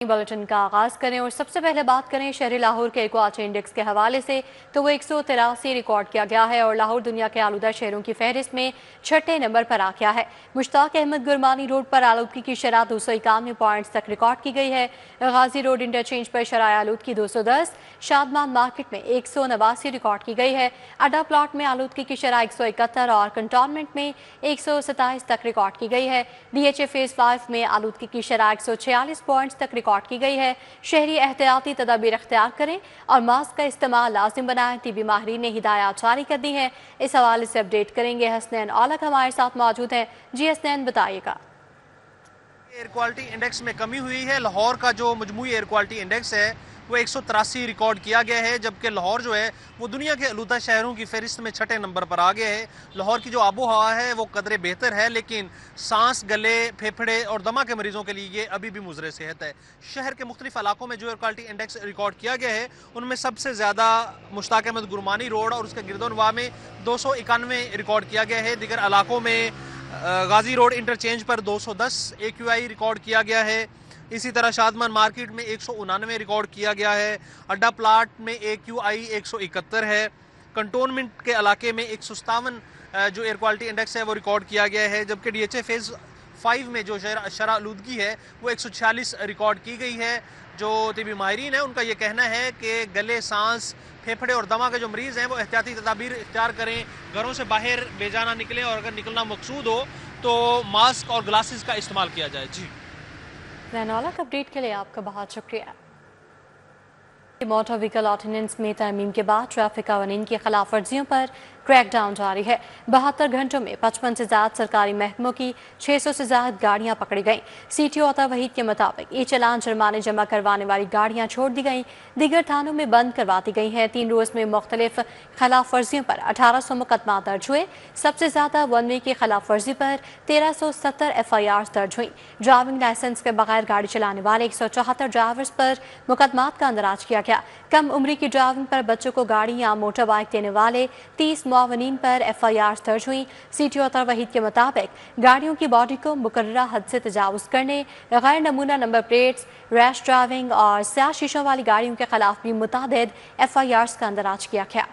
Bulletin का आगाज करें और सबसे पहले बात करें शहरी लाहौर के एयर क्वालिटी इंडेक्स के हवाले से तो वो 183 रिकॉर्ड किया गया है और लाहौर दुनिया के आलूदा शहरों की फहरिस्त में 6ठे नंबर पर आ गया है। मुश्ताक अहमद गुरमानी रोड पर आलूदगी की शरह 291 पॉइंट्स तक रिकॉर्ड की गई है। गाजी रोड इंटरचेंज पर शरह आलूदगी 210, शादमान मार्केट में 189 रिकॉर्ड की गई है। अड्डा प्लाट में आलूदगी की शरह 171 और कंटोनमेंट में 127 तक रिकॉर्ड की गई है। DHA फेज 5 में आलूदगी की शरह 146 पॉइंट्स तक रिकॉर्ड की गई है। शहरी एहतियाती तदाबीर इख्तियार करें और मास्क का इस्तेमाल लाजिम बनाएं। तिबी माहिरीन ने हिदायत जारी कर दी है। इस हवाले से अपडेट करेंगे हसनैन औलख हमारे साथ मौजूद हैं। जी हसनैन, बताइएगा। एयर क्वालिटी इंडेक्स में कमी हुई है। लाहौर का जो मजमूई एयर क्वालिटी इंडेक्स है वो 183 रिकॉर्ड किया गया है, जबकि लाहौर जो है वो दुनिया के आलूदा शहरों की फहरिस्त में 6ठे नंबर पर आ गया है। लाहौर की जो आबो हवा है वो कदरे बेहतर है, लेकिन सांस, गले, फेफड़े और दमा के मरीजों के लिए ये अभी भी मुज़र सेहत है। शहर के मुख्तलिफ इलाकों में जो एयर क्वालिटी इंडेक्स रिकॉर्ड किया गया है उनमें सबसे ज़्यादा मुश्ताक अहमद गुरमानी रोड और उसके गिरदोनवा में 291 रिकॉर्ड किया गया है। दीगर इलाकों में गाजी रोड इंटरचेंज पर 210 AQI रिकॉर्ड किया गया है। इसी तरह शादमान मार्केट में 189 रिकॉर्ड किया गया है। अड्डा प्लाट में AQI 171 है। कंटोनमेंट के इलाके में 157 जो एयर क्वालिटी इंडेक्स है वो रिकॉर्ड किया गया है, जबकि DHA फेज 5 में जो शरह आलूदगी है वो 146 रिकॉर्ड की गई है। जो तिबी माहिरीन है उनका ये कहना है कि गले, सांस, फेफड़े और दमा के जो मरीज़ हैं वो एहतियाती तदाबीर इख्तियार करें, घरों से बाहर बेजाना निकलें और अगर निकलना मकसूद हो तो मास्क और ग्लासेस का इस्तेमाल किया जाए। जी रैनौलक अपडेट के लिए आपका बहुत शुक्रिया। मोटर व्हीकल ऑर्डिनेंस में तरमीम के बाद ट्रैफिक कानून की खिलाफ वर्जियों पर क्रैकडाउन जारी है। 72 घंटों में 55 से ज्यादा सरकारी महकमों की 600 से ज्यादा गाड़ियां पकड़ी गईं। CTO अता वहीद के मुताबिक ये चलान जुर्माने जमा करवाने वाली गाड़ियां छोड़ दी गईं, दीगर थानों में बंद करवा दी गई हैं। 3 रोज में मुख्तलिफ खिलाफ वर्जियों पर 1800 मुकदमा दर्ज हुए। सबसे ज्यादा 1 वे की खिलाफ वर्जी पर 1370 FIR दर्ज हुई। ड्राइविंग लाइसेंस के बगैर गाड़ी चलाने वाले 174 ड्राइवर्स पर मुकदमात का अंदराज किया गया। कम उम्री की ड्राइविंग पर बच्चों को गाड़ी या मोटर बाइक देने वाले 30 मुआवनीन पर FIR दर्ज हुई। CTO अता वहीद के मुताबिक गाड़ियों की बॉडी को मुकर्ररा हद से तजावुज करने, गैर नमूना नंबर प्लेट्स, रैश ड्राइविंग और स्याह शीशों वाली गाड़ियों के खिलाफ भी मुतादिद FIRs का अंदराज किया गया।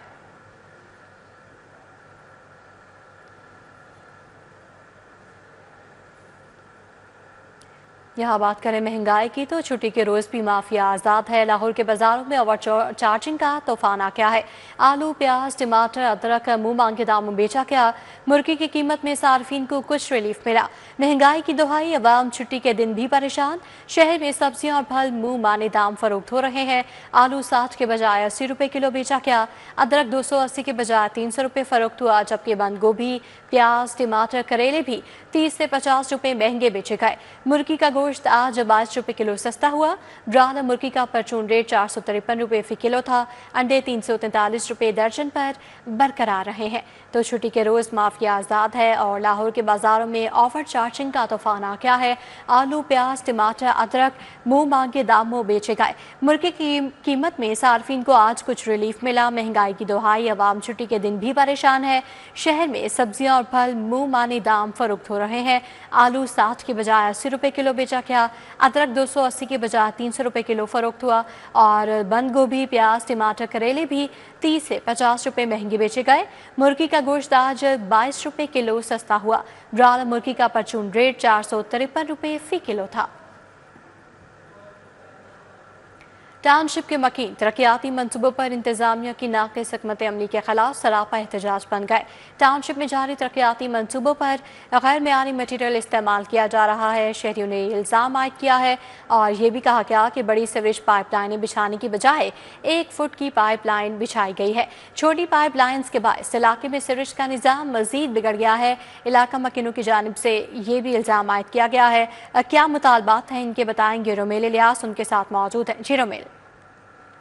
यहाँ बात करें महंगाई की तो छुट्टी के रोज़ भी माफिया आज़ाद है। लाहौर के बाज़ारों में ओवर चार्जिंग का तूफान आ गया है। आलू, प्याज, टमाटर, अदरक मुंह मांगे दामों बेचा गया। मुर्गी की कीमत में सार्फिन को कुछ रिलीफ मिला। महंगाई की दुहाई, अवाम छुट्टी के दिन भी परेशान। शहर में सब्जियां और फल मुंह माने दाम फरोख्त हो रहे हैं। आलू 60 के बजाय 80 रुपये किलो बेचा गया। अदरक 280 के बजाय 300 रुपये फरोख्त हुआ, जबकि बंद गोभी, प्याज, टमाटर, करेले भी 30 से 50 रुपये महंगे बेचे गए। मुर्गी का गोश्त आज 22 रुपये किलो सस्ता हुआ। ब्रायलर मुर्गी का परचून रेट 453 रुपये फी किलो था। अंडे 343 रुपये दर्जन पर बरकरार रहे हैं। तो छुट्टी के रोज़ माफिया आज़ाद है और लाहौर के बाज़ारों में ओवर चार्जिंग का तूफान आ गया है। आलू, प्याज, टमाटर, अदरक मुंह मांगे दामों बेचे गए। मुर्गी की कीमत में सार्फिन को आज कुछ रिलीफ मिला। महंगाई की दुहाई, अवाम छुट्टी के दिन भी परेशान है। शहर में सब्जियां और फल मुंह माने दाम फरोख्त हो रहे हैं। आलू 60 के बजाय 80 रुपये किलो बेचा गया। अदरक 280 के बजाय 300 रुपये किलो फरोख्त हुआ और बंद गोभी, प्याज, टमाटर, करेले भी 30 से 50 रुपये महंगे बेचे गए। मुर्गी का गोश्त आज 22 रुपये किलो सस्ता हुआ। ब्रायलर मुर्गी का परचून रेट 453 रुपये फी किलो था। टाउनशिप के मकीन तरक्याती मंसूबों पर इंतजामिया की नाक़िस हिकमत अमली के खिलाफ सरापा एहतजाज बन गए। टाउनशिप में जारी तरक्याती मंसूबों पर गैर मेयारी मटीरियल इस्तेमाल किया जा रहा है। शहरियों ने इल्ज़ाम आयद किया है और ये भी कहा गया कि बड़ी सीवरेज पाइपलाइनें बिछाने की बजाय 1 फुट की पाइपलाइन बिछाई गई है। छोटी पाइपलाइंस के बायस इलाके में सीवरेज का निज़ाम मजीद बिगड़ गया है। इलाका मकीनों की जानिब से ये भी इल्ज़ाम आयद किया गया है। क्या मुतालबात हैं इनके बताएंगे रोमेल इलियास, उनके साथ मौजूद हैं। जी रोमेल।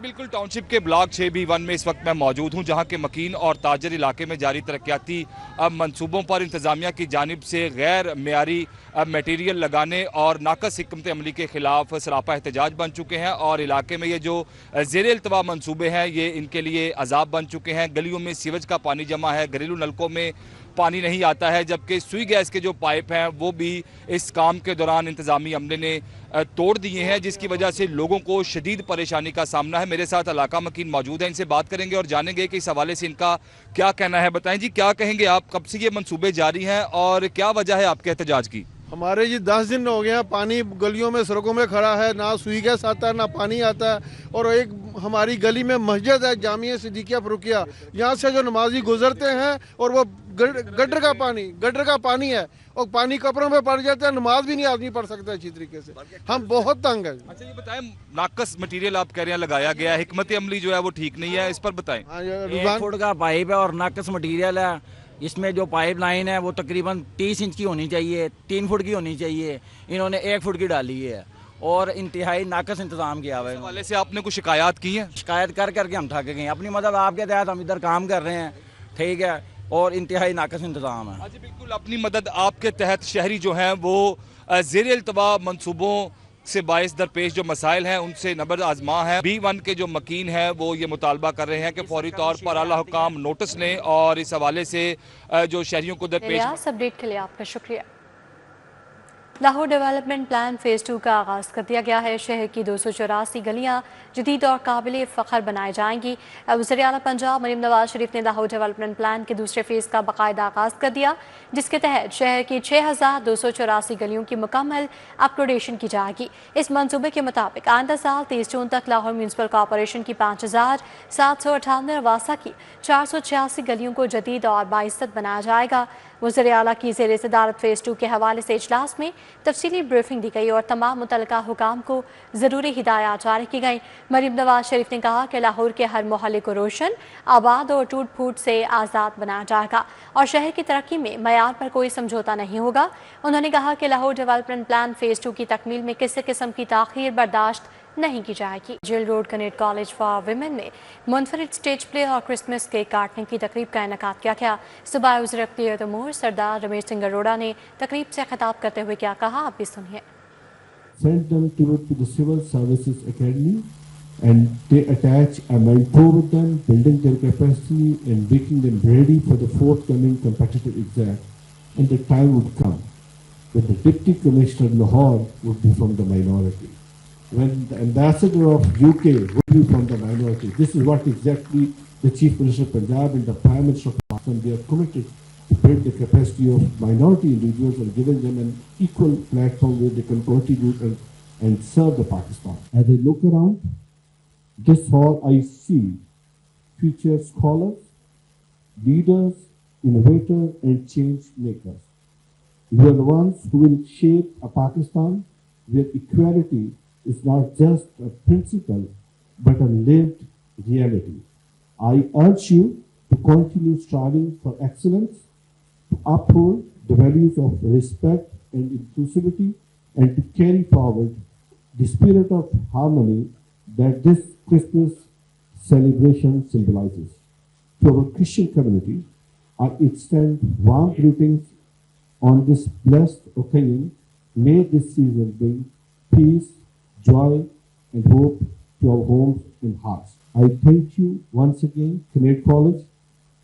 बिल्कुल, टाउनशिप के ब्लॉक 6B1 में इस वक्त मैं मौजूद हूं, जहां के मकीन और ताजर इलाके में जारी तरक्याती मंसूबों पर इंतजामिया की जानिब से गैर मेयारी मटीरियल लगाने और नाकस हिकमत अमली के खिलाफ सरापा एहतजाज बन चुके हैं और इलाके में ये जो ज़ेर इल्तवा मंसूबे हैं ये इनके लिए अजाब बन चुके हैं। गलियों में सीवेज का पानी जमा है, घरेलू नलकों में پانی نہیں آتا ہے، جبکہ سوئی گیس کے جو پائپ ہیں وہ بھی اس کام کے دوران انتظامی عملے نے توڑ دیے ہیں، جس کی وجہ سے لوگوں کو شدید پریشانی کا سامنا ہے۔ میرے ساتھ علاقہ مکین موجود ہیں، ان سے بات کریں گے اور جانیں گے کہ اس حوالے سے ان کا کیا کہنا ہے۔ بتائیں جی، کیا کہیں گے آپ، کب سے یہ منصوبے جاری ہیں اور کیا وجہ ہے آپ کے احتجاج کی؟ ہمارے جی 10 دن ہو گئے ہیں، پانی گلیوں میں سڑکوں میں کھڑا ہے، نہ سوئی گیس آتا ہے نہ پانی آتا ہے، اور ایک ہماری گلی میں مسجد ہے جامعہ صدیقیہ فروخیہ، یہاں سے جو نمازی گزرتے ہیں اور وہ گٹر کا پانی ہے اور پانی کپڑوں میں پڑ جاتا ہے، نماز بھی نہیں آدمی پڑھ سکتا اچھی طریقے سے، ہم بہت تنگ ہیں۔ اچھا یہ بتائیں، ناقص مٹیریل آپ کہہ رہے ہیں لگایا گیا ہے، حکمت عملی جو ہے وہ ٹھیک نہیں ہے، اس پر بتائیں۔ 1 فٹ کا پائپ ہے اور ناقص مٹیریل ہے، اس میں جو پائپ لائن ہے وہ تقریباً 30 انچ کی ہونی چاہیے، 3 فٹ کی ہونی چاہیے، انہوں نے 1 فٹ کی ڈالی ہے اور انتہائی ناقص انتظام کیا ہوا ہے۔ اس حوالے سے آپ نے کچھ شکایات کی ہیں؟ شکایت کر کے ہم تھک گئے ہیں، اپنی مدد آپ کے تحت ہم ادھر کام کر رہے ہیں، ٹھیک ہے، اور انتہائی ناقص انتظام ہے۔ جی بالکل، اپنی مدد آپ کے تحت شہری جو ہیں وہ زیر التواء منصوبوں سے باعث درپیش جو مسائل ہیں ان سے نبرد آزما ہے۔ B1 کے جو مکین ہیں وہ یہ مطالبہ کر رہے ہیں کہ فوری طور پر اعلیٰ حکام نوٹس لیں اور اس حوالے سے جو شہریوں کو درپیش اپڈیٹ کے لیے آپ کا شکریہ۔ لاہور ڈیولپمنٹ پلان فیز 2 کا آغاز کر دیا گیا ہے۔ شہر کی 284 گلیاں جدید اور قابل فخر بنائی جائیں گی۔ وزیر اعلیٰ پنجاب مریم نواز شریف نے لاہور ڈیولپمنٹ پلان کے دوسرے فیز کا باقاعدہ آغاز کر دیا، جس کے تحت شہر کی 6284 گلیوں کی مکمل اپگریڈیشن کی جائے گی۔ اس منصوبے کے مطابق آئندہ سال 30 جون تک لاہور میونسپل کارپوریشن کی 5798 رواصہ کی 486 گلیوں کو جدید اور باعزت بنایا جائے گا۔ وزیر اعلیٰ کی زیر صدارت فیز 2 کے حوالے سے اجلاس میں تفصیلی بریفنگ دی گئی اور تمام متعلقہ حکام کو ضروری ہدایات جاری کی گئیں۔ مریم نواز شریف نے کہا کہ لاہور کے ہر محلے کو روشن، آباد اور ٹوٹ پھوٹ سے آزاد بنایا جائے گا اور شہر کی ترقی میں معیار پر کوئی سمجھوتہ نہیں ہوگا۔ انہوں نے کہا کہ لاہور ڈیولپمنٹ پلان فیز 2 کی تکمیل میں کسی قسم کی تاخیر برداشت نہیں کی جائے گی۔ Jail road Kinnaird college for women میں منفرد سٹیج پلے اور کرسمس کیک کاٹنے کی تقریب کا انعقاد کیا گیا۔ صوبائی وزیر اقلیت امور سردار رمیش سنگھ اروڑا نے تقریب سے خطاب کرتے ہوئے کیا کہا، آپ بھی سنیے۔ Sent them to the Civil Services Academy and they attach a mentor with them, building their capacity and making them ready for the forthcoming competitive exam. And the time would come when the Deputy Commissioner Lahore would be from the minority, when the Ambassador of UK would be from the minority. This is what exactly the Chief Minister of Punjab and the Prime Minister of Pakistan, they are committed to build the capacity of minority individuals and giving them an equal platform where they can contribute and serve the Pakistan. As I look around this hall, I see future scholars, leaders, innovators, and change makers. You are the ones who will shape a Pakistan where equality is not just a principle but a lived reality. I urge you to continue striving for excellence, to uphold the values of respect and inclusivity, and to carry forward the spirit of harmony that this Christmas celebration symbolizes. To our Christian community, I extend warm greetings on this blessed occasion. May this season bring peace, joy, and hope to our homes and hearts. I thank you once again, Kinnaird College,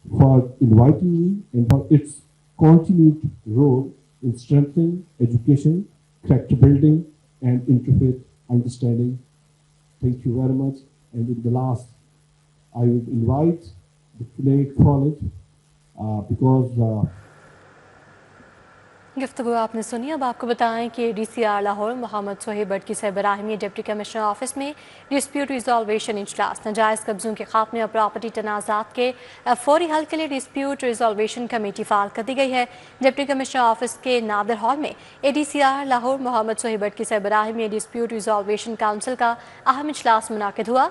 for inviting me and for its continued role in strengthening education, character building, and interfaith understanding. Thank you very much. And in the last, I would invite the Kinnaird College because گفتگو آپ نے سنی۔ اب آپ کو بتائیں کہ D C R Lahore Muhammad Sohaib Butt کی سربراہی ڈپٹی کمشنر آفس میں ڈسپیوٹ ریزالویشن اجلاس، ناجائز قبضوں کے خاتمے اور پراپرٹی تنازعات کے فوری حل کے لیے ڈسپیوٹ ریزالویشن کمیٹی فعال کر دی گئی ہے۔ ڈپٹی کمشنر آفس کے نادر ہال میں A D C R Lahore Muhammad Sohaib Butt کی سربراہی میں ڈسپیوٹ ریزالویشن کونسل کا اہم اجلاس منعقد ہوا،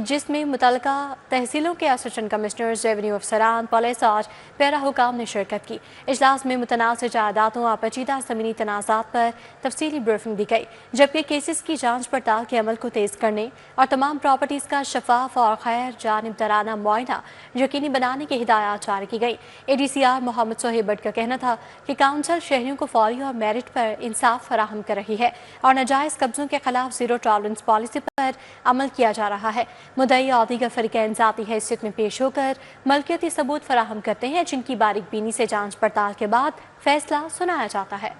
جس میں متعلقہ تحصیلوں کے اسسٹنٹ کمشنرز، ریونیو افسران، پولیس اور پیرا حکام نے شرکت کی۔ اجلاس میں متنازع جائیدادوں और पेचीदा ज़मीनी तनाज़ात पर तफसीली ब्रीफिंग दी गई, जबकि केसेस की जांच पड़ताल के अमल को तेज़ करने और तमाम प्रॉपर्टीज़ का शफाफ और खैर जानिबदाराना मुआयना यकीनी बनाने की हिदायत जारी की गई। ADCR मोहम्मद सोहेब भट्ट का कहना था कि काउंसिल शहरियों को फौरी और मेरिट पर इंसाफ फराहम कर रही है और नाजायज़ कब्जों के खिलाफ ज़ीरो टॉलरेंस पॉलिसी पर अमल किया जा रहा है। मुद्दई और दीगर फरीकैन ज़ाती हैसियत में पेश होकर मलकियती सबूत फराहम करते हैं, जिनकी बारीक बीनी से जांच पड़ताल के बाद फैसला सुनाया जाता है।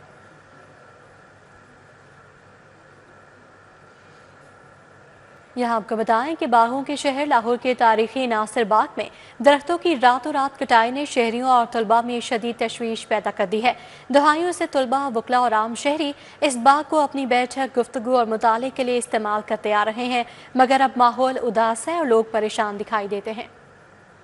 यहाँ आपको बताएं कि बागों के शहर लाहौर के तारीखी नासिर बाग में दरख्तों की रातों रात कटाई ने शहरियों और तलबा में शदीद तशवीश पैदा कर दी है। दहाइयों से तलबा, वकला और आम शहरी इस बाग को अपनी बैठक, गुफ्तगू और मुताले के लिए इस्तेमाल करते आ रहे हैं, मगर अब माहौल उदास है और लोग परेशान दिखाई देते हैं।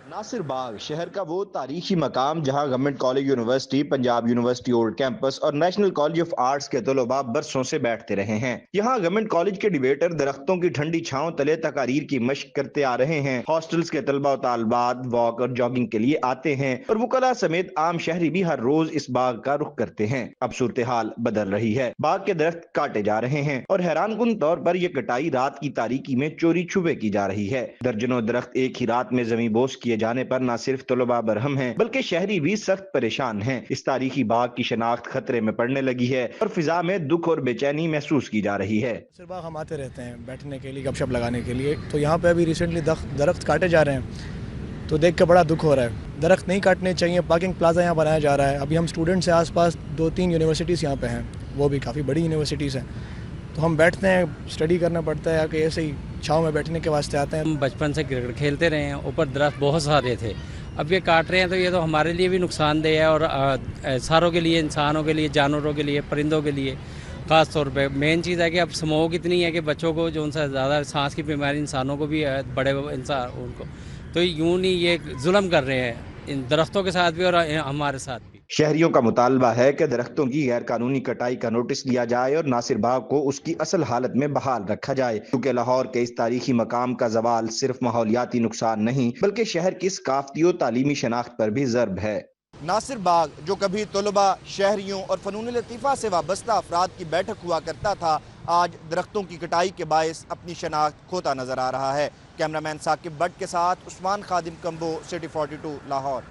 नासिर बाग शहर का वो तारीखी मकाम जहां government college university, Punjab university old campus और नेशनल कॉलेज ऑफ आर्ट्स के तलबा बरसों से बैठते रहे हैं। यहाँ गवर्नमेंट कॉलेज के डिबेटर दरख्तों की ठंडी छांव तले तकारीर की मशक करते आ रहे हैं। हॉस्टल्स के तलबा और तालबात वॉक और जॉगिंग के लिए आते हैं और वकला समेत आम शहरी भी हर रोज इस बाग का रुख करते हैं। अब सूरत हाल बदल रही है, बाग के दरख्त काटे जा रहे हैं और हैरान कुन तौर पर यह कटाई रात की तारीकी में चोरी छुपे की जा रही है। दर्जनों दरख्त एक ही रात में जमीन बोस किए जाने पर न सिर्फ तलबा बरहम हैं, बल्कि शहरी भी सख्त परेशान हैं। इस तारीखी बाग की शनाख्त खतरे में पड़ने लगी है और फिजा में दुख और बेचैनी महसूस की जा रही है। नासिर बाग हम आते रहते हैं बैठने के लिए, गपशप लगाने के लिए, तो यहाँ पे अभी रिसेंटली दरख्त काटे जा रहे हैं, तो देख के बड़ा दुख हो रहा है। दरख्त नहीं काटने चाहिए। पार्किंग प्लाजा यहाँ बनाया जा रहा है। अभी हम स्टूडेंट्स हैं, आसपास 2-3 यूनिवर्सिटीज़ यहाँ पे हैं, वो भी काफ़ी बड़ी यूनिवर्सिटीज़ हैं, तो हम बैठते हैं, स्टडी करना पड़ता है कि ऐसे ही छाँव में बैठने के वास्ते आते हैं। हम बचपन से क्रिकेट खेलते रहे हैं, ऊपर दरख्त बहुत सारे थे, अब ये काट रहे हैं तो ये तो हमारे लिए भी नुकसानदेह है और सारों के लिए, इंसानों के लिए, जानवरों के लिए, परिंदों के लिए ख़ास तौर पे। मेन चीज़ है कि अब स्मोक इतनी है कि बच्चों को जो उनसे ज़्यादा सांस की बीमारी इंसानों को भी है, बड़े इंसान उनको, तो यूँ नहीं ये जुल्म कर रहे हैं इन दरख्तों के साथ भी और हमारे साथ भी। शहरियों का मुतालबा है कि दरख्तों की गैर कानूनी कटाई का नोटिस लिया जाए और नासिर बाग को उसकी असल हालत में बहाल रखा जाए, क्योंकि लाहौर के इस तारीखी मकाम का जवाल सिर्फ माहौलियाती नुकसान नहीं बल्कि शहर की सकाफती और तालीमी शनाख्त पर भी ज़र्ब है। नासिर बाग जो कभी तलबा, शहरियों और फनून लतीफ़ा से वाबस्ता अफराद की बैठक हुआ करता था, आज दरख्तों की कटाई के बायस अपनी शनाख्त खोता नजर आ रहा है। कैमरामैन साकिब भट्ट के साथ उस्मान खादिम कंबो, सिटी 42 लाहौर।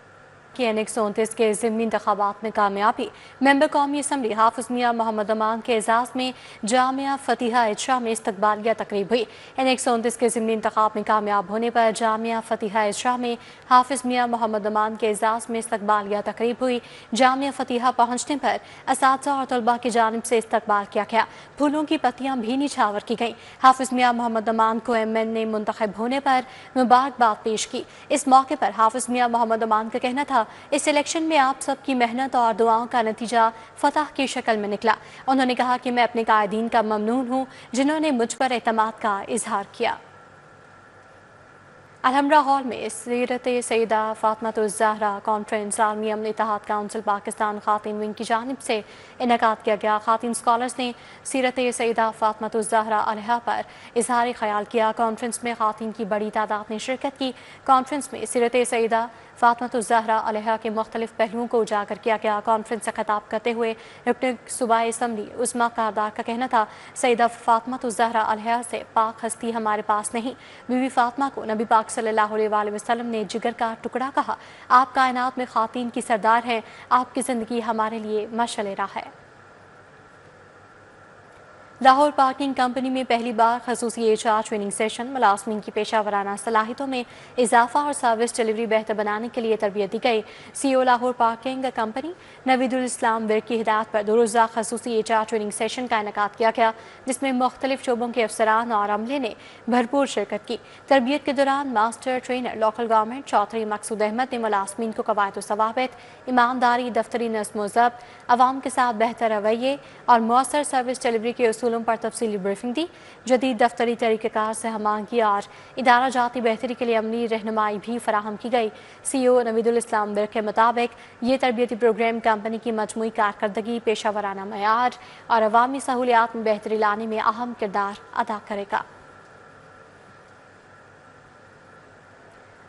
कि NX-29 के ज़िमनी इंतखाबात में कामयाबी। मेंबर कौमी असम्बली हाफिज मियाँ मोहम्मद अमान के एजाज़ में जामिया फतिहा इशरा में इस्तकबालिया तकरीब हुई। NX-29 के ज़िमनी इंतखाब में कामयाब होने पर जामिया फतिहा इशरा में हाफिज मियाँ मोहम्मद अमान के एजाज़ में इस्तकबालिया तकरीब हुई। जामिया फतिहा पहुँचने पर असातिज़ा और तलबा की जानिब से इस्तकबाल किया गया, फूलों की पत्तियाँ भी निछावर की गईं। हाफिज मियाँ मोहम्मद अमान को MN ने मुंतखब होने पर मुबारकबाद पेश की। इस मौके पर हाफिज मियाँ मोहम्मद अमान का कहना था, इस इलेक्शन में आप सबकी मेहनत और दुआओं का नतीजा फतह की शक्ल में निकला। उन्होंने कहा कि मैं अपने कायदीन का ममनून हूँ जिन्होंने मुझ पर एतमाद का इजहार किया। अलहमरा हॉल में सीरत सैयदा फातिमा-उज़-ज़हरा कॉन्फ्रेंस आलमी अमन इत्तेहाद काउंसिल पाकिस्तान खातिन विंग की जानिब से इनेकाद किया गया। खातिन स्कॉलर्स ने सीरत सैयदा फातिमा-उज़-ज़हरा अलैहा पर इजहार ख्याल किया। कॉन्फ्रेंस में खातिन की बड़ी तादाद ने शिरकत की। कॉन्फ्रेंस में सीरत सैयदा फातिमा-उज़-ज़हरा अलैहा के मुख्तलिफ पहलुओं को उजागर किया गया। कॉन्फ्रेंस से खिताब करते हुए रुकन सूबाई असम्बली उस्मा कारदार का कहना था, सैयदा फातिमा-उज़-ज़हरा अलैहा से पाक हस्ती हमारे पास नहीं। बीवी फातिमा को नबी पाक सल्लल्लाहु अलैहि वसल्लम ने जिगर का टुकड़ा कहा। आप कायनात में खातिन की सरदार हैं, आपकी ज़िंदगी हमारे लिए मशअल राह है। लाहौर पार्किंग कंपनी में पहली बार खसूसी HR ट्रेनिंग सेशन, मुलाजमीन की पेशा वराना सलाहियतों में इजाफा और सर्विस डिलीवरी बेहतर बनाने के लिए तरबियत दी गई। CEO Lahore parking company Naveedul इस्लाम विर्क की हिदायत पर 2 रोज़ा खसूसी HR ट्रेनिंग सेशन का इनेकाद किया गया, जिसमें मुख्तलिफ शोबों के अफसरान और अमले ने भरपूर शिरकत की। तरबियत के दौरान master trainer local government Chaudhry Maqsood Ahmad ने मुलाजमीन को कवायद व ज़वाबित, ईमानदारी, दफ्तरी नज़्म व ज़ब्त, अवाम के साथ बेहतर रवैये और मौसर सर्विस डिलीवरी के उसूलों पर तफसीली ब्रीफिंग दी। जदीद दफ्तरी तरीक़ेकार से हमांगी और इदारा जाती बेहतरी के लिए अमली रहनुमाई भी फराहम की गई। CEO नवीदुल इस्लाम विर्क के मुताबिक ये तरबियती प्रोग्राम कंपनी की मजमूई कारकर्दगी, पेशा वराना मयार और अवामी सहूलियात में बेहतरी लाने में अहम किरदार अदा करेगा।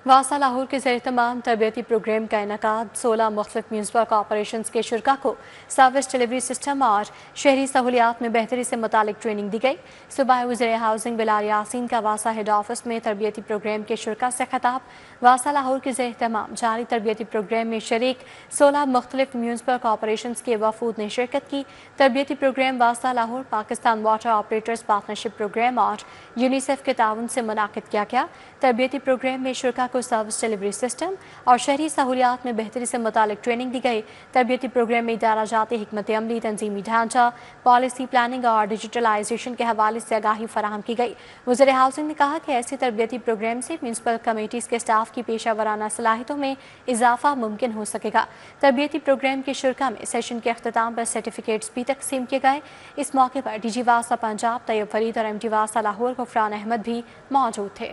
वासा लाहौर के ज़ेर तमाम तरबियती प्रोग्राम का इनकाद 16 मुख्तलिफ म्यूनसिपल कॉर्पोरेशन के शुरा को सर्विस डिलीवरी सिस्टम और शहरी सहूलियात में बेहतरी से मुतालिक ट्रेनिंग दी गई। सूबाई वज़ीर हाउसिंग बिलाल यासीन का वासा हेड ऑफिस में तरबियती प्रोग्राम के शुरा से खिताब। वासा लाहौर के ज़ेर तमाम जारी तरबियती प्रोग्राम में शरीक 16 मुख्तलिफ म्यूनसिपल कॉर्पोरेशन के वफूद ने शिरकत की। तरबियती प्रोग्राम वासा Lahore Pakistan water operators partnership program और यूनिसेफ के ताउन से मुनाकिद किया गया। तरबियती प्रोग्राम में शुरा को सर्विस डिलीवरी सिस्टम और शहरी सहूलियात में बेहतरी से मुतालिक ट्रेनिंग दी गई। तरबियती प्रोग्राम में इदारा जाती हिकमत अमली, तंजीमी ढांचा, पॉलिसी प्लानिंग और डिजिटलाइजेशन के हवाले से आगाही फराहम की गई। वज़ीर हाउसिंग ने कहा कि ऐसे तरबियती प्रोग्राम से म्यूनसिपल कमेटीज़ के स्टाफ की पेशा वराना सलाहियतों में इजाफा मुमकिन हो सकेगा। तरबियती प्रोग्राम के शुरा में सेशन के अख्ताम पर सर्टिफिकेट्स भी तकसीम किए गए। इस मौके पर DG वासा पंजाब तैयब फरीद और MD वासा लाहौर गफरान अहमद भी मौजूद थे।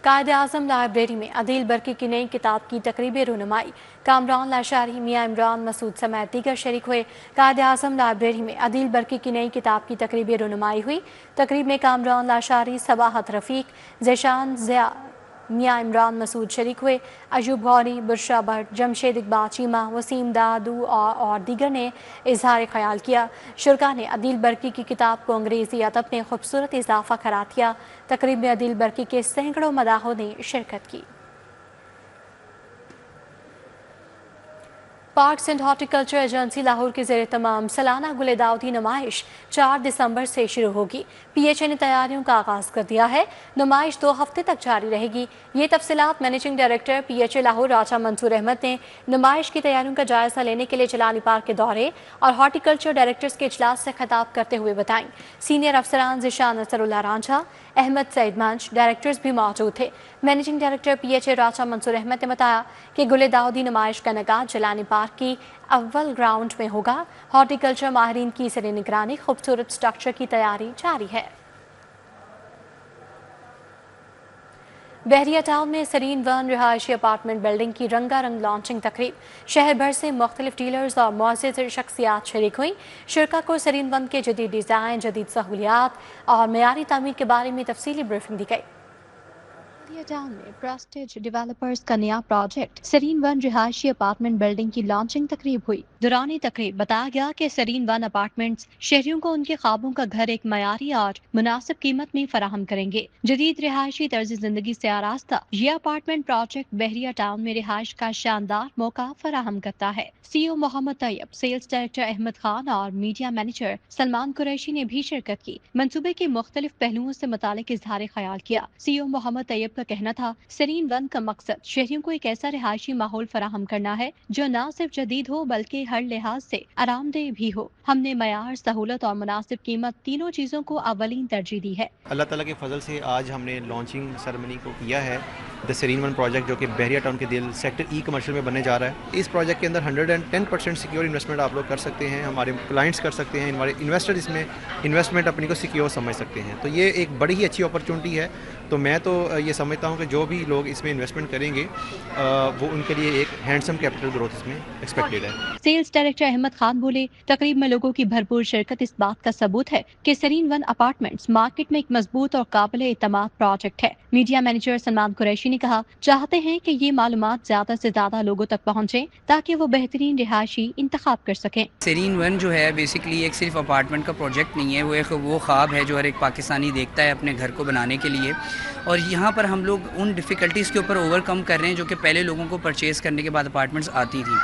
कायद-ए-आज़म लाइब्रेरी में अदील बरकी की नई किताब की तकरीबी रुनुमाई। कामरान लाशारी, मियाँ इमरान मसूद समेत दीगर शरीक हुए। कायद-ए-आज़म लाइब्रेरी में अदील बरकी की नई किताब की तकरीबी रुनुमाई हुई। तकरीब में कामरान लाशारी, सबाहत रफ़ीक, ज़ेशान ज़िया, मियाँ इमरान मसूद शरीक हुए। अयूब गौरी, बुशरा भट्ट, जमशेद इकबाल चीमा, वसीम दादू और दीगर ने इजहार ख्याल किया। शुरा ने अदील बरकी की किताब को अंग्रेज़ी अदब में खूबसूरत इजाफा करार दिया। तकरीब में अदील बरकी के सैकड़ों मदाहों ने शिरकत की। Parks and horticulture agency Lahore के ज़ेर तमाम सालाना गुल दाऊदी नुमाइश 4 दिसंबर से शुरू होगी। PHA ने तैयारियों का आगाज़ कर दिया है। नुमाइश 2 हफ्ते तक जारी रहेगी। ये तफसीलात मैनेजिंग डायरेक्टर PHA लाहौर राजा मंसूर अहमद ने नुमाइश की तैयारियों का जायजा लेने के लिए जलाली पार्क के दौरे और हॉर्टिकल्चर डायरेक्टर्स के इजलास से खिताब करते हुए बताई। सीनियर अफसरान ज़िशान नसरुल्लाह रांझा, अहमद सईद मंच, डायरेक्टर्स भी मौजूद थे। मैनेजिंग डायरेक्टर PHA राजा मंसूर अहमद ने बताया कि गुल दाऊदी नुमाइश का इनेकाद जलानी पार्क की अव्वल ग्राउंड में होगा। हॉर्टिकल्चर माहिरीन की ज़ेर निगरानी खूबसूरत स्ट्रक्चर की तैयारी जारी है। बहरिया टाउन में सरीन वन रिहायशी अपार्टमेंट बिल्डिंग की रंगारंग लॉन्चिंग तकरीब। शहर भर से मुख्तलिफ डीलर्स और मुअज़्ज़िज़ शख्सियात शरीक हुई। शुरा को सरीन वन के जदीद डिज़ाइन, जदीद सहूलियात और मयारी तामीर के बारे में तफसीली ब्रीफिंग दी गई। टाउन में प्रेस्टीज डेवलपर्स का नया प्रोजेक्ट सरीन वन रिहायशी अपार्टमेंट बिल्डिंग की लॉन्चिंग तकरीब हुई। दौरान तकरीब बताया गया कि सरीन वन अपार्टमेंट्स शहरियों को उनके ख्वाबों का घर एक मयारी और मुनासिब कीमत में फराहम करेंगे। जदीद रिहायशी तर्ज जिंदगी से आरास्ता ये अपार्टमेंट प्रोजेक्ट बहरिया टाउन में रिहाइश का शानदार मौका फराहम करता है। CEO Mohammad Tayyab, sales director Ahmad Khan और मीडिया मैनेजर सलमान कुरैशी ने भी शिरकत की। मंसूबे के मुख्तलिफ पहलुओं से मुतालिक इजहार ख्याल किया। CEO मोहम्मद तैयब का कहना था, सरीन वन का मकसद शहरियों को एक ऐसा रिहायशी माहौल फराहम करना है जो न सिर्फ जदीद हो बल्कि हर लिहाज से आरामदेह भी हो। हमने मयार, सहूलत और मुनासिब कीमत तीनों चीजों को अवलीन तरजीह दी है। अल्लाह ताला के फजल से आज हमने लॉन्चिंग सेरेमनी को किया है द सरीन वन प्रोजेक्ट, जो कि बहरिया टाउन के दिल सेक्टर E कमर्शियल में बनने जा रहा है। इस प्रोजेक्ट के अंदर 110% सिक्योर इन्वेस्टमेंट आप लोग कर सकते हैं, हमारे क्लाइंट्स कर सकते हैं, हमारे इन्वेस्टर इसमें इन्वेस्टमेंट अपनी को सिक्योर समझ सकते हैं। तो ये एक बड़ी ही अच्छी अपॉर्चुनिटी है। तो मैं तो ये समझता हूँ कि जो भी लोग इसमें इन्वेस्टमेंट करेंगे वो उनके लिए एक हैंडसम कैपिटल ग्रोथ इसमें एक्सपेक्टेड है। सेल्स डायरेक्टर अहमद खान बोले, तकरीब में लोगों की भरपूर शिरकत इस बात का सबूत है कि सरीन वन अपार्टमेंट्स मार्केट में एक मजबूत और काबिल एतमाद प्रोजेक्ट है। मीडिया मैनेजर सलमान कुरैशी ने कहा, चाहते हैं कि ये मालूमात ज्यादा से ज्यादा लोगों तक पहुँचे ताकि वो बेहतरीन रिहायशी इंतखाब कर सकें। सरीन वन जो है बेसिकली एक सिर्फ अपार्टमेंट का प्रोजेक्ट नहीं है, वो एक वो ख्वाब है जो हर एक पाकिस्तानी देखता है अपने घर को बनाने के लिए। और यहाँ पर हम लोग उन डिफ़िकल्टीज़ के ऊपर ओवरकम कर रहे हैं जो कि पहले लोगों को परचेज़ करने के बाद अपार्टमेंट्स आती थी।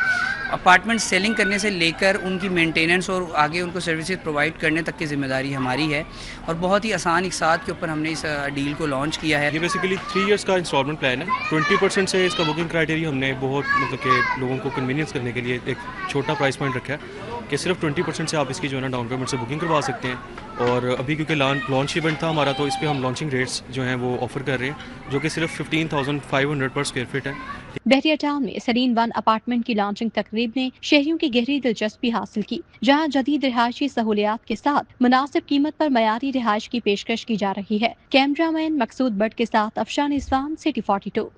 अपार्टमेंट सेलिंग करने से लेकर उनकी मेंटेनेंस और आगे उनको सर्विसेज प्रोवाइड करने तक की जिम्मेदारी हमारी है और बहुत ही आसान इकसात के ऊपर हमने इस डील को लॉन्च किया है। ये बेसिकली 3 इयर्स का इंस्टॉलमेंट प्लान है। 20% से इसका बुकिंग क्राइटेरिया हमने बहुत मतलब कि लोगों को कन्वीनियंस करने के लिए एक छोटा प्राइस पॉइंट रखा है कि सिर्फ 20% से आप इसकी जो है ना डाउन पेमेंट से बुकिंग करवा सकते हैं। और अभी क्योंकि लॉन्च इवेंट था हमारा, तो इस पर हम लॉन्चिंग रेट्स जो हैं वो ऑफर कर रहे हैं, जो कि सिर्फ 15,500 पर स्क्वायर फीट है। बहरिया टाउन में सरीन वन अपार्टमेंट की लॉन्चिंग तकरीब ने शहरियों की गहरी दिलचस्पी हासिल की, जहां जदीद रिहायशी सहूलियात के साथ मुनासिब कीमत पर मयारी रिहाइश की पेशकश की जा रही है। कैमरामैन मकसूद बट के साथ अफशान इस्वान, city 42।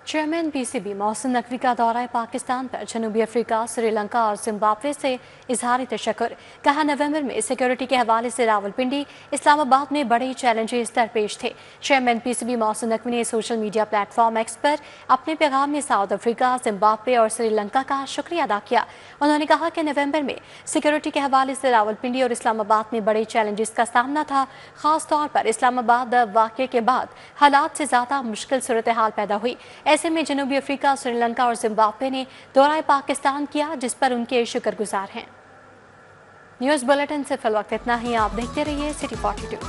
Chairman PCB Mohsin Naqvi का दौरा पाकिस्तान पर जनूबी अफ्रीका, श्रीलंका और जिम्बाब्वे से इजहार तशक्कुर। कहा नवंबर में सिक्योरिटी के हवाले से रावलपिंडी, इस्लामाबाद में बड़े चैलेंजेस दरपेश थे। चेयरमैन PCB मोहसिन नकवी ने सोशल मीडिया प्लेटफॉर्म एक्स पर अपने पैगाम में साउथ अफ्रीका, जिम्बाब्वे और श्रीलंका का शुक्रिया अदा किया। उन्होंने कहा कि नवंबर में सिक्योरिटी के हवाले से रावलपिंडी और इस्लामाबाद में बड़े चैलेंजेस का सामना था। खास तौर पर इस्लामाबाद वाक़े के बाद हालात से ज़्यादा मुश्किल सूरत हाल पैदा हुई। ऐसे में जनूबी अफ्रीका, श्रीलंका और जिम्बाब्वे ने दौरा पाकिस्तान किया, जिस पर उनके शुक्रगुजार हैं। न्यूज़ बुलेटिन से फिल वक्त इतना ही। आप देखते रहिए सिटी 42।